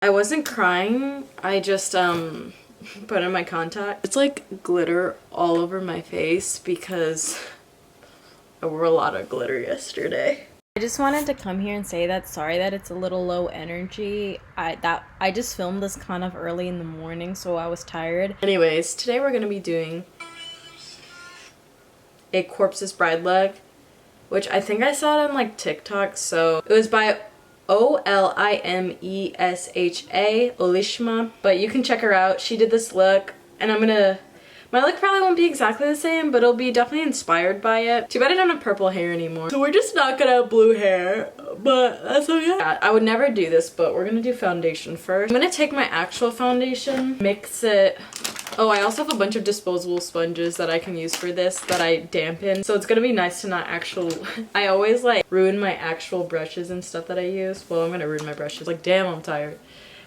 I wasn't crying, I just put in my contact. It's like glitter all over my face because I wore a lot of glitter yesterday. I just wanted to come here and say that sorry that it's a little low energy. I just filmed this kind of early in the morning, so I was tired. Anyways, today we're gonna be doing a Corpse's Bride look, which I think I saw it on like TikTok. So it was by Olimesha, Olishma, but you can check her out. She did this look, and my look probably won't be exactly the same, but it'll be definitely inspired by it. Too bad I don't have purple hair anymore, so we're just not gonna have blue hair, but that's okay. Yeah, I would never do this, but we're gonna do foundation first. I'm gonna take my actual foundation, mix it. Oh, I also have a bunch of disposable sponges that I can use for this that I dampen. So it's gonna be nice to not I always like ruin my actual brushes and stuff that I use. Well, I'm gonna ruin my brushes. Like, damn, I'm tired.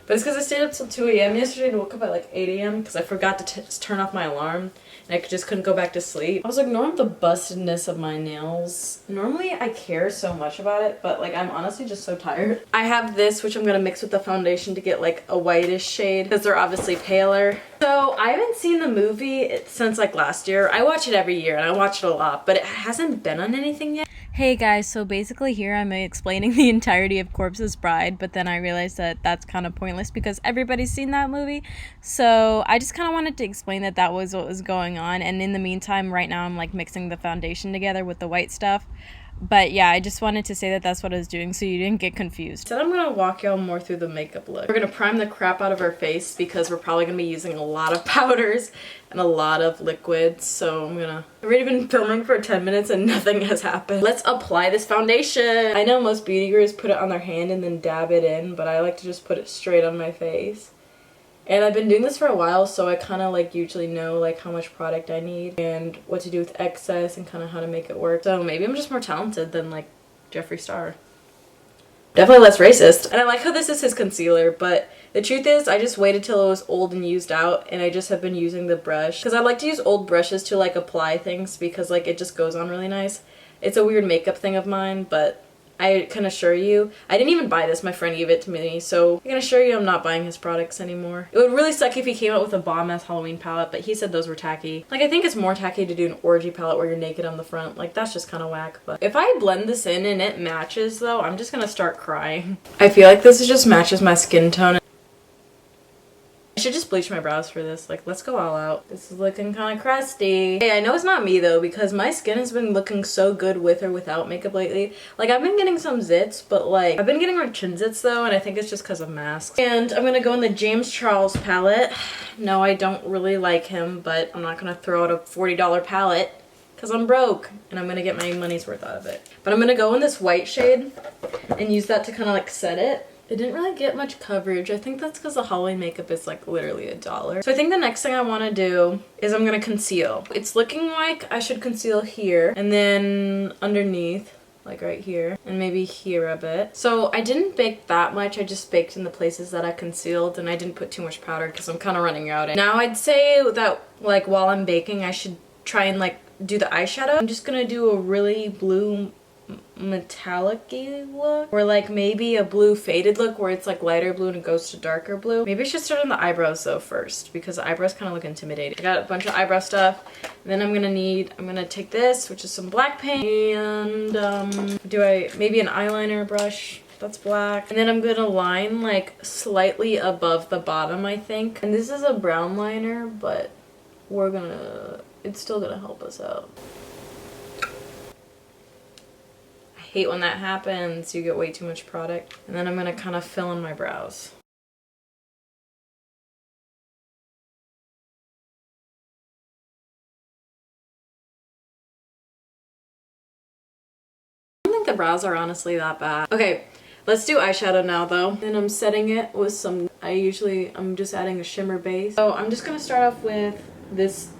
But it's because I stayed up till 2 a.m. yesterday and woke up at like 8 a.m. because I forgot to turn off my alarm. And I just couldn't go back to sleep. I was ignoring the bustedness of my nails. Normally I care so much about it, but like I'm honestly just so tired. I have this, which I'm gonna mix with the foundation to get like a whitish shade because they're obviously paler. So I haven't seen the movie since like last year. I watch it every year and I watch it a lot, but it hasn't been on anything yet. Hey guys, so basically here I'm explaining the entirety of Corpse's Bride, but then I realized that that's kind of pointless because everybody's seen that movie. So I just kind of wanted to explain that that was what was going on, and in the meantime right now I'm like mixing the foundation together with the white stuff. But yeah, I just wanted to say that that's what I was doing so you didn't get confused. So I'm gonna walk y'all more through the makeup look. We're gonna prime the crap out of our face because we're probably gonna be using a lot of powders and a lot of liquids. So I've already been filming for 10 minutes and nothing has happened. Let's apply this foundation. I know most beauty gurus put it on their hand and then dab it in, but I like to just put it straight on my face. And I've been doing this for a while, so I kind of like usually know like how much product I need and what to do with excess and kind of how to make it work. So maybe I'm just more talented than like Jeffree Star. Definitely less racist. And I like how this is his concealer, but the truth is I just waited till it was old and used out, and I just have been using the brush because I like to use old brushes to like apply things because like it just goes on really nice. It's a weird makeup thing of mine, but I can assure you, I didn't even buy this, my friend gave it to me, so I can assure you I'm not buying his products anymore. It would really suck if he came out with a bomb-ass Halloween palette, but he said those were tacky. Like, I think it's more tacky to do an orgy palette where you're naked on the front. Like, that's just kind of whack. But if I blend this in and it matches, though, I'm just gonna start crying. I feel like this just matches my skin tone. I should just bleach my brows for this. Like, let's go all out. This is looking kind of crusty. Hey, I know it's not me though, because my skin has been looking so good with or without makeup lately. Like, I've been getting some zits, but like, I've been getting more chin zits though, and I think it's just because of masks. And I'm gonna go in the James Charles palette. No, I don't really like him, but I'm not gonna throw out a $40 palette because I'm broke and I'm gonna get my money's worth out of it. But I'm gonna go in this white shade and use that to kind of like set it. It didn't really get much coverage. I think that's because the Halloween makeup is like literally $1. So I think the next thing I want to do is I'm going to conceal. It's looking like I should conceal here and then underneath, like right here, and maybe here a bit. So I didn't bake that much. I just baked in the places that I concealed, and I didn't put too much powder because I'm kind of running out. And now I'd say that like while I'm baking, I should try and like do the eyeshadow. I'm just going to do a really blue metallic-y look, or like maybe a blue faded look where it's like lighter blue and it goes to darker blue. Maybe I should start on the eyebrows though first because the eyebrows kind of look intimidating. I got a bunch of eyebrow stuff, and then I'm gonna take this, which is some black paint, and maybe an eyeliner brush that's black, and then I'm gonna line like slightly above the bottom, I think. And this is a brown liner, but it's still gonna help us out. Hate when that happens. You get way too much product. And then I'm gonna kind of fill in my brows. I don't think the brows are honestly that bad. Okay, let's do eyeshadow now though. And I'm setting it with some, I'm just adding a shimmer base. So I'm just gonna start off with this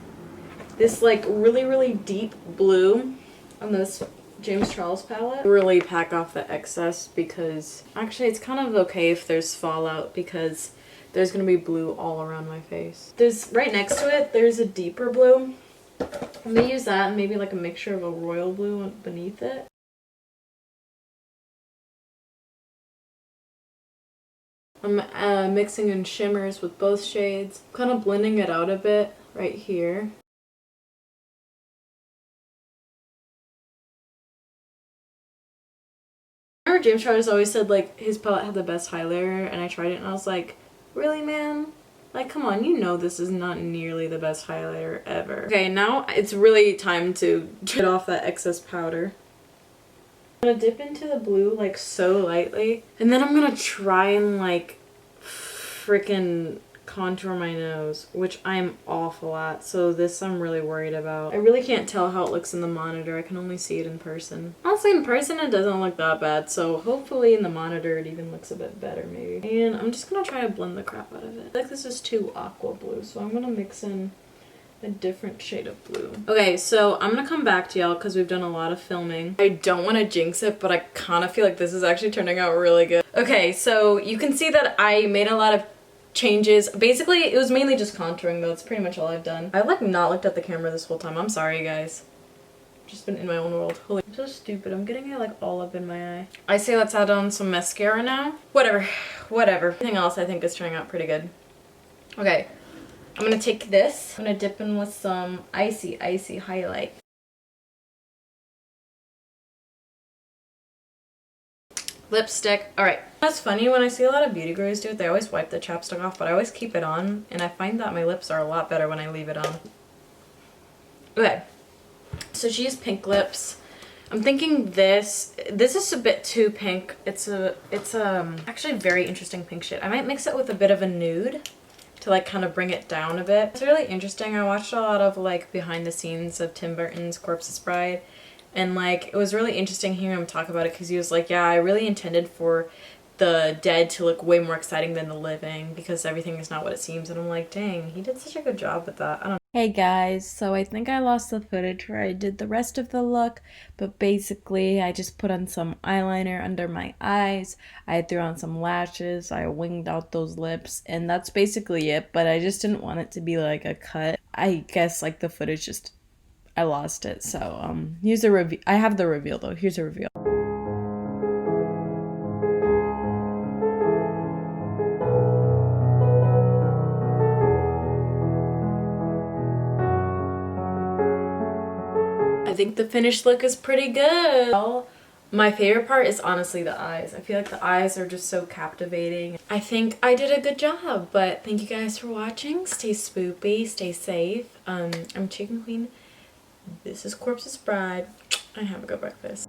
like really deep blue on this James Charles palette. Really pack off the excess because actually it's kind of okay if there's fallout because there's gonna be blue all around my face. There's right next to it, there's a deeper blue. I'm gonna use that and maybe like a mixture of a royal blue beneath it. I'm mixing in shimmers with both shades. Kind of blending it out a bit right here. I remember James Charles always said like his palette had the best highlighter, and I tried it and I was like, really, man? Like, come on, you know this is not nearly the best highlighter ever. Okay, now it's really time to get off that excess powder. I'm gonna dip into the blue like so lightly, and then I'm gonna try and like freaking contour my nose, which I'm awful at, so this I'm really worried about. I really can't tell how it looks in the monitor. I can only see it in person. Honestly, in person it doesn't look that bad, so hopefully in the monitor it even looks a bit better maybe. And I'm just gonna try to blend the crap out of it. I feel like this is too aqua blue, so I'm gonna mix in a different shade of blue. Okay, so I'm gonna come back to y'all because we've done a lot of filming. I don't want to jinx it, but I kind of feel like this is actually turning out really good. Okay, so you can see that I made a lot of changes. Basically, it was mainly just contouring though. That's pretty much all I've done. I've like not looked at the camera this whole time. I'm sorry, guys. I've just been in my own world. Holy, I'm so stupid. I'm getting it like all up in my eye. I say let's add on some mascara now. Whatever. Everything else I think is turning out pretty good. Okay. I'm gonna take this. I'm gonna dip in with some icy highlight. Lipstick. Alright. That's funny, when I see a lot of beauty gurus do it, they always wipe the chapstick off, but I always keep it on, and I find that my lips are a lot better when I leave it on. Okay. So she used pink lips. I'm thinking this is a bit too pink. It's actually a very interesting pink shade. I might mix it with a bit of a nude to like kind of bring it down a bit. It's really interesting. I watched a lot of like behind the scenes of Tim Burton's Corpse's Bride, and like it was really interesting hearing him talk about it because he was like, yeah, I really intended for the dead to look way more exciting than the living because everything is not what it seems. And I'm like, dang, he did such a good job with that. I don't know. Hey guys, so I think I lost the footage where I did the rest of the look, but basically I just put on some eyeliner under my eyes, I threw on some lashes, I winged out those lips, and that's basically it, but I just didn't want it to be like a cut. I guess like the footage just, I lost it, so here's the reveal. I have the reveal though, here's the reveal. I think the finished look is pretty good. My favorite part is honestly the eyes. I feel like the eyes are just so captivating. I think I did a good job, but thank you guys for watching. Stay spoopy, stay safe. I'm Chicken Queen. This is Corpse's Bride. And have a good breakfast.